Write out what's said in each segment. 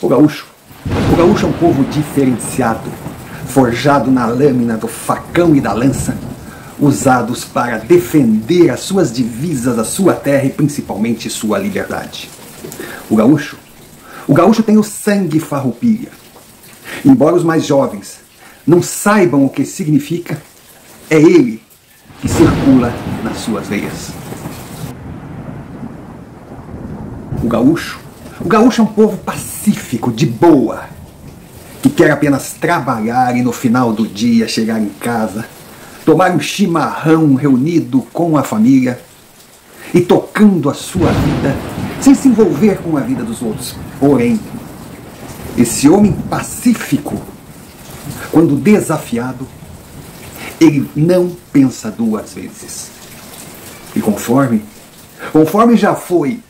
O gaúcho é um povo diferenciado, forjado na lâmina do facão e da lança, usados para defender as suas divisas, a sua terra e principalmente sua liberdade. O gaúcho tem o sangue farroupilha. Embora os mais jovens não saibam o que significa, é ele que circula nas suas veias. O gaúcho é um povo pacífico, de boa, que quer apenas trabalhar e no final do dia chegar em casa, tomar um chimarrão reunido com a família e tocando a sua vida, sem se envolver com a vida dos outros. Porém, esse homem pacífico, quando desafiado, ele não pensa duas vezes. E conforme já foi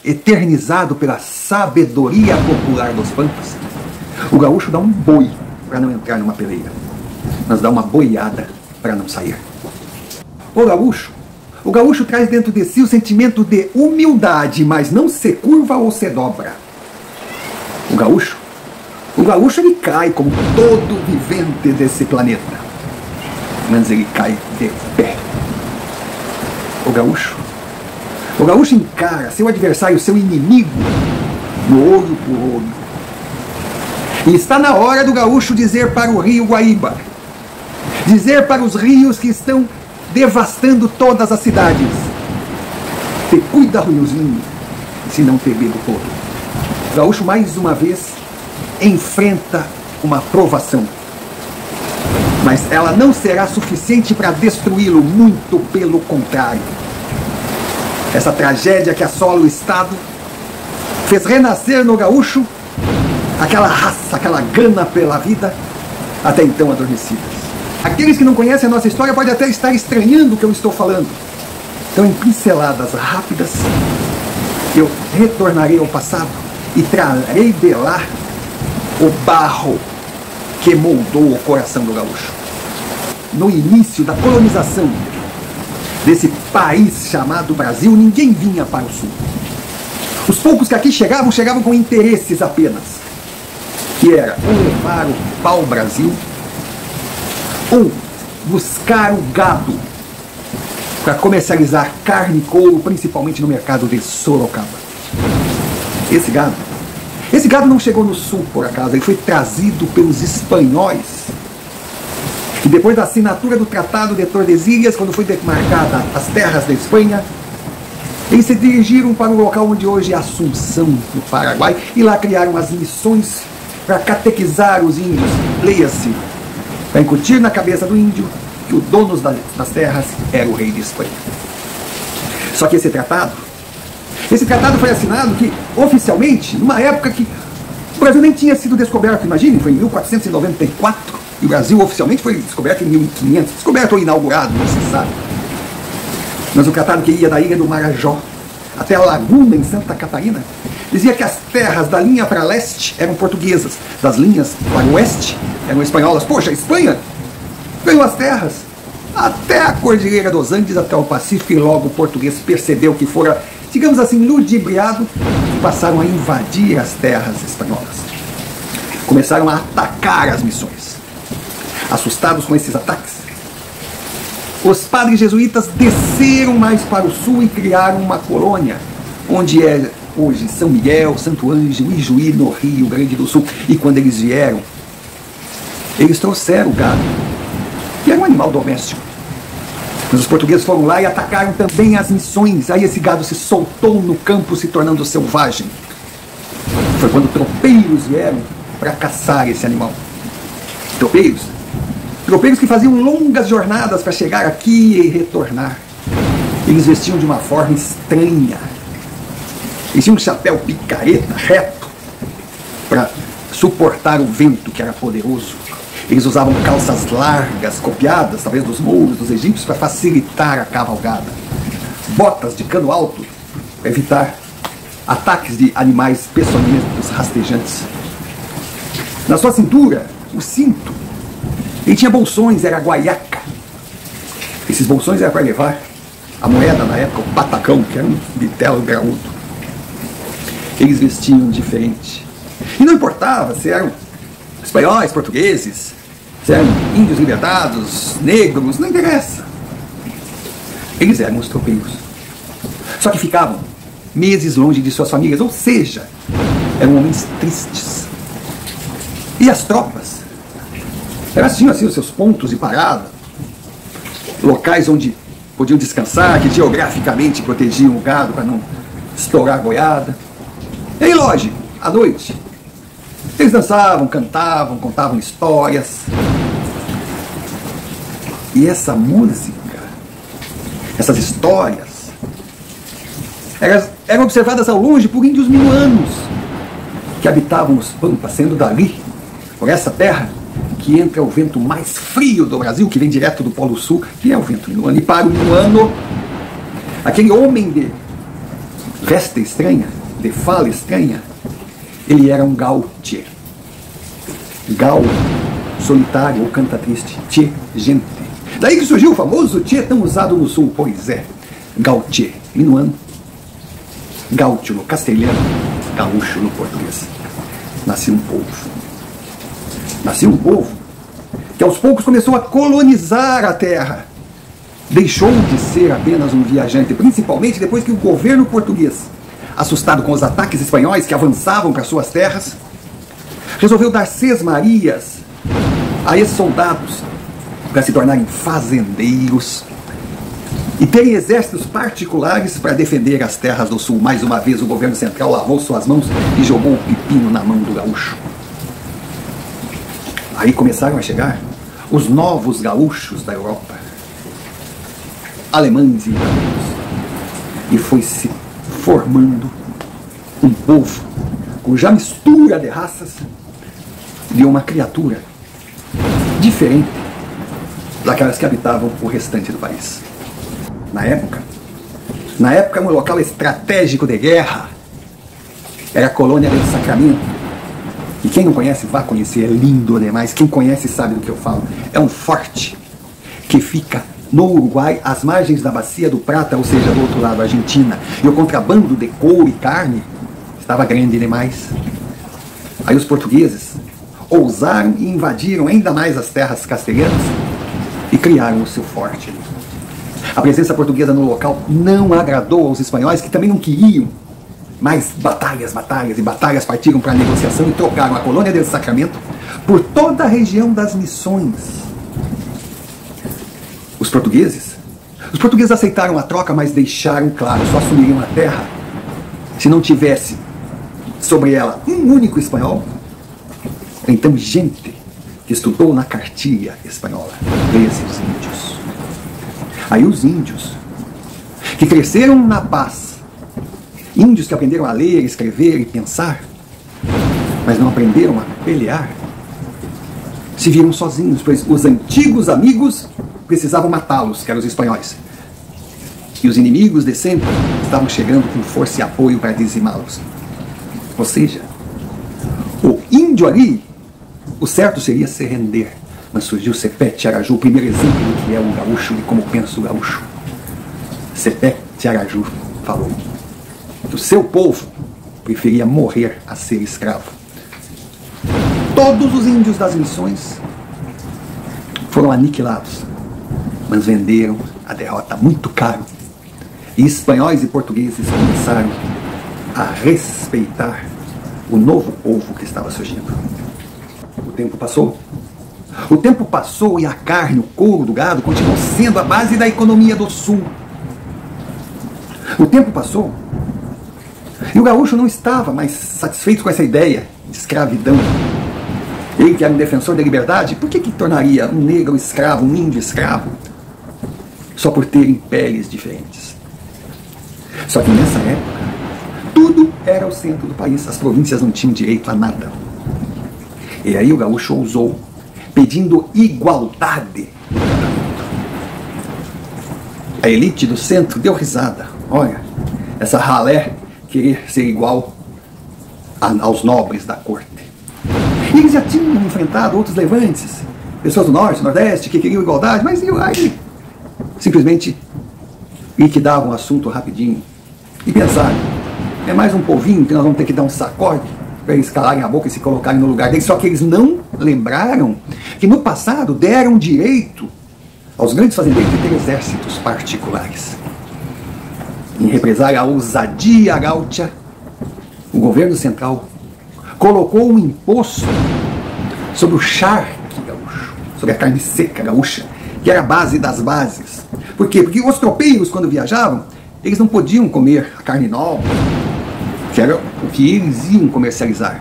eternizado pela sabedoria popular dos pampas, o gaúcho dá um boi para não entrar numa peleia, mas dá uma boiada para não sair. O gaúcho traz dentro de si o sentimento de humildade, mas não se curva ou se dobra. O gaúcho ele cai como todo vivente desse planeta, mas ele cai de pé. O gaúcho encara seu adversário, seu inimigo, no olho por olho. E está na hora do gaúcho dizer para o rio Guaíba, dizer para os rios que estão devastando todas as cidades: te cuida, riozinho, se não te bebo todo. O gaúcho mais uma vez enfrenta uma provação, mas ela não será suficiente para destruí-lo, muito pelo contrário. Essa tragédia que assola o Estado fez renascer no gaúcho aquela raça, aquela gana pela vida, até então adormecidas. Aqueles que não conhecem a nossa história podem até estar estranhando o que eu estou falando. Então, em pinceladas rápidas, eu retornarei ao passado e trarei de lá o barro que moldou o coração do gaúcho. No início da colonização desse país chamado Brasil, ninguém vinha para o sul. Os poucos que aqui chegavam com interesses apenas, que era ou levar o pau-brasil, ou buscar o gado para comercializar carne e couro, principalmente no mercado de Sorocaba. Esse gado não chegou no sul por acaso, ele foi trazido pelos espanhóis. E depois da assinatura do Tratado de Tordesilhas, quando foi demarcada as terras da Espanha, eles se dirigiram para o local onde hoje é Assunção, no Paraguai, e lá criaram as missões para catequizar os índios. Leia-se, para incutir na cabeça do índio que o dono das terras era o rei de Espanha. Só que esse tratado foi assinado que, oficialmente, numa época que o Brasil nem tinha sido descoberto. Imagine, foi em 1494, e o Brasil oficialmente foi descoberto em 1500. Descoberto ou inaugurado, não se sabe. Mas o tratado que ia da ilha do Marajó até a Laguna, em Santa Catarina, dizia que as terras da linha para leste eram portuguesas, das linhas para o oeste eram espanholas. Poxa, a Espanha ganhou as terras até a Cordilheira dos Andes, até o Pacífico, e logo o português percebeu que fora, digamos assim, ludibriado, e passaram a invadir as terras espanholas. Começaram a atacar as missões. Assustados com esses ataques, os padres jesuítas desceram mais para o sul e criaram uma colônia, onde é hoje São Miguel, Santo Ângelo, Ijuí, no Rio Grande do Sul. E quando eles vieram, eles trouxeram o gado, que era um animal doméstico. Mas os portugueses foram lá e atacaram também as missões. Aí esse gado se soltou no campo, se tornando selvagem. Foi quando tropeiros vieram para caçar esse animal. Tropeiros que faziam longas jornadas para chegar aqui e retornar. Eles vestiam de uma forma estranha. Eles tinham um chapéu picareta, reto, para suportar o vento que era poderoso. Eles usavam calças largas, copiadas, talvez dos mouros dos egípcios, para facilitar a cavalgada. Botas de cano alto, para evitar ataques de animais peçonhentos, rastejantes. Na sua cintura, o cinto. Ele tinha bolsões, era guaiaca. Esses bolsões eram para levar a moeda na época, o patacão, que era um bitelo graúdo. Eles vestiam diferente. E não importava se eram espanhóis, portugueses, se eram índios libertados, negros, não interessa. Eles eram os tropeiros. Só que ficavam meses longe de suas famílias, ou seja, eram homens tristes. E as tropas? Elas tinham assim os seus pontos de parada, locais onde podiam descansar, que geograficamente protegiam o gado para não estourar a boiada. E aí, lógico, à noite, eles dançavam, cantavam, contavam histórias. E essa música, essas histórias, eram observadas ao longe por índios minuanos que habitavam os pampas, sendo dali, por essa terra, que entra o vento mais frio do Brasil, que vem direto do Polo Sul, que é o vento minuano. E para o minuano, aquele homem de veste estranha, de fala estranha, ele era um gautier. Gal, solitário ou canta triste, tchê, gente. Daí que surgiu o famoso tchê tão usado no Sul, pois é, gautier, minuano, gaúcho no castelhano, gaúcho no português. Nascia um povo. Nascia um povo que aos poucos começou a colonizar a terra. Deixou de ser apenas um viajante, principalmente depois que o governo português, assustado com os ataques espanhóis que avançavam para suas terras, resolveu dar sesmarias a esses soldados para se tornarem fazendeiros e terem exércitos particulares para defender as terras do Sul. Mais uma vez o governo central lavou suas mãos e jogou o pepino na mão do gaúcho. Aí começaram a chegar os novos gaúchos da Europa, alemães e italianos, e foi se formando um povo cuja mistura de raças de uma criatura diferente daquelas que habitavam o restante do país. Na época, um local estratégico de guerra era a colônia del Sacramento. E quem não conhece, vá conhecer, é lindo demais. Quem conhece sabe do que eu falo. É um forte que fica no Uruguai, às margens da Bacia do Prata, ou seja, do outro lado, Argentina. E o contrabando de couro e carne estava grande demais. Aí os portugueses ousaram e invadiram ainda mais as terras castelhanas e criaram o seu forte. A presença portuguesa no local não agradou aos espanhóis, que também não queriam. Mas batalhas e batalhas partiram para a negociação e trocaram a colônia del Sacramento por toda a região das Missões. Os portugueses aceitaram a troca, mas deixaram claro, só assumiriam a terra se não tivesse sobre ela um único espanhol. Então, gente que estudou na cartilha espanhola, leia-se os índios. Aí os índios, que cresceram na paz, índios que aprenderam a ler, escrever e pensar, mas não aprenderam a pelear, se viram sozinhos, pois os antigos amigos precisavam matá-los, que eram os espanhóis. E os inimigos de sempre estavam chegando com força e apoio para dizimá-los. Ou seja, o índio ali, o certo seria se render. Mas surgiu Cepé Tiaraju, o primeiro exemplo do que é um gaúcho e como pensa o gaúcho. Cepé Tiaraju falou que o seu povo preferia morrer a ser escravo. Todos os índios das missões foram aniquilados, mas venderam a derrota muito caro. E espanhóis e portugueses começaram a respeitar o novo povo que estava surgindo. O tempo passou. O tempo passou e a carne, o couro do gado continuou sendo a base da economia do Sul. O tempo passou e o gaúcho não estava mais satisfeito com essa ideia de escravidão. Ele, que era um defensor da liberdade, por que tornaria um negro escravo, um índio escravo, só por terem peles diferentes? Só que nessa época, tudo era o centro do país, as províncias não tinham direito a nada. E aí o gaúcho ousou, pedindo igualdade no tratamento. A elite do centro deu risada. Olha, essa ralé querer ser igual aos nobres da corte. E eles já tinham enfrentado outros levantes, pessoas do norte, nordeste, que queriam igualdade, mas aí simplesmente liquidavam o assunto rapidinho e pensaram, é mais um povinho que nós vamos ter que dar um sacode para eles calarem a boca e se colocarem no lugar deles. Só que eles não lembraram que no passado deram direito aos grandes fazendeiros de ter exércitos particulares. Em represália à ousadia gaúcha, o governo central colocou um imposto sobre o charque gaúcho, sobre a carne seca gaúcha, que era a base das bases. Por quê? Porque os tropeiros, quando viajavam, eles não podiam comer a carne nova, que era o que eles iam comercializar.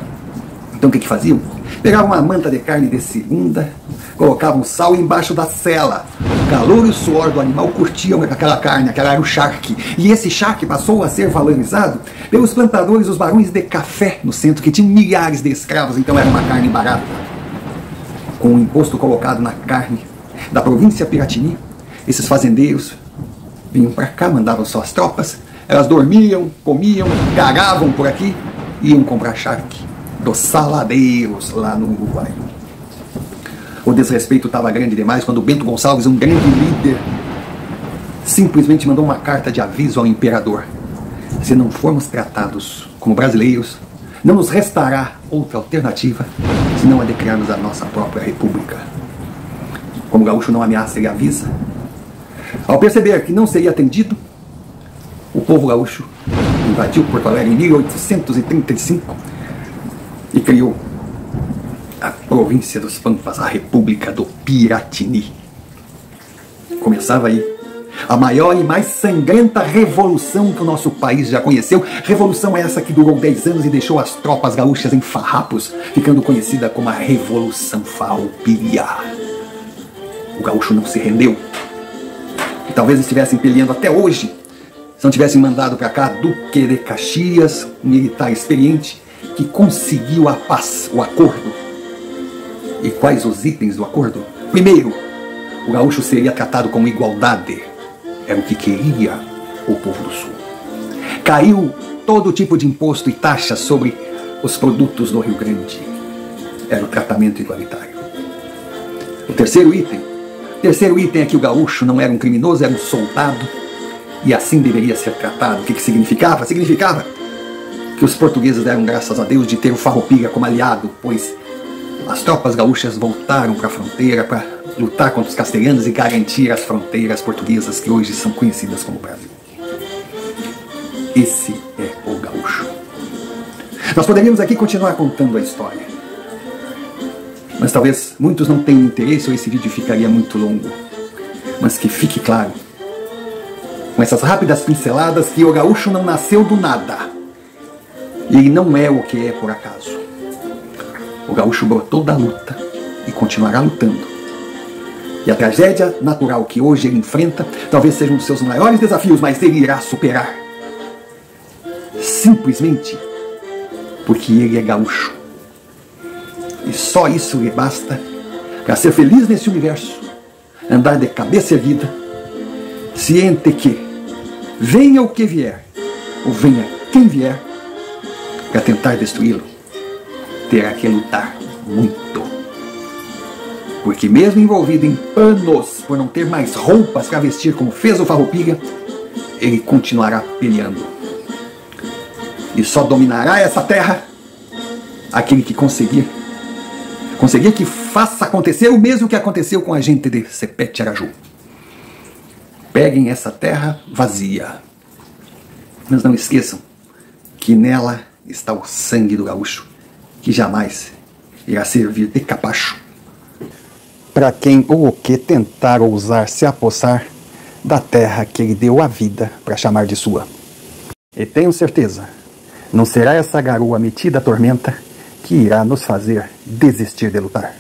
Então o que faziam? Pegavam uma manta de carne de segunda, colocavam sal embaixo da sela. O calor e o suor do animal curtiam aquela carne, aquela era o charque. E esse charque passou a ser valorizado pelos plantadores, os barões de café no centro, que tinham milhares de escravos, então era uma carne barata. Com o imposto colocado na carne da província Piratini, esses fazendeiros vinham para cá, mandavam suas tropas, elas dormiam, comiam, cagavam por aqui e iam comprar charque dos saladeiros lá no Uruguai. O desrespeito estava grande demais quando Bento Gonçalves, um grande líder, simplesmente mandou uma carta de aviso ao imperador: se não formos tratados como brasileiros, não nos restará outra alternativa senão a de criarmos a nossa própria república. Como o gaúcho não ameaça, ele avisa. Ao perceber que não seria atendido, o povo gaúcho invadiu Porto Alegre em 1835 e criou a província dos Pampas, a República do Piratini. Começava aí a maior e mais sangrenta revolução que o nosso país já conheceu. Revolução essa que durou 10 anos e deixou as tropas gaúchas em farrapos, ficando conhecida como a Revolução Farroupilha. O gaúcho não se rendeu. E talvez estivessem peleando até hoje se não tivessem mandado para cá Duque de Caxias, um militar experiente que conseguiu a paz, o acordo. E quais os itens do acordo? Primeiro, o gaúcho seria tratado com igualdade. Era o que queria o povo do Sul. Caiu todo tipo de imposto e taxa sobre os produtos do Rio Grande. Era o tratamento igualitário. O terceiro item é que o gaúcho não era um criminoso, era um soldado. E assim deveria ser tratado. O que significava? Significava que os portugueses deram graças a Deus de ter o Farroupilha como aliado, pois as tropas gaúchas voltaram para a fronteira para lutar contra os castelhanos e garantir as fronteiras portuguesas que hoje são conhecidas como Brasil. Esse é o gaúcho. Nós poderíamos aqui continuar contando a história, mas talvez muitos não tenham interesse ou esse vídeo ficaria muito longo. Mas que fique claro, com essas rápidas pinceladas, que o gaúcho não nasceu do nada. E ele não é o que é por acaso. O gaúcho brotou da luta e continuará lutando. E a tragédia natural que hoje ele enfrenta talvez seja um dos seus maiores desafios, mas ele irá superar. Simplesmente porque ele é gaúcho. E só isso lhe basta para ser feliz nesse universo, andar de cabeça erguida, ciente que venha o que vier, ou venha quem vier, para tentar destruí-lo, terá que lutar muito. Porque mesmo envolvido em panos por não ter mais roupas para vestir como fez o Farroupilha, ele continuará peleando. E só dominará essa terra aquele que conseguir que faça acontecer o mesmo que aconteceu com a gente de Sepete Araju. Peguem essa terra vazia, mas não esqueçam que nela está o sangue do gaúcho, que jamais irá servir de capacho para quem ou o que tentar ousar se apossar da terra que ele deu a vida para chamar de sua. E tenho certeza, não será essa garoa metida à tormenta que irá nos fazer desistir de lutar.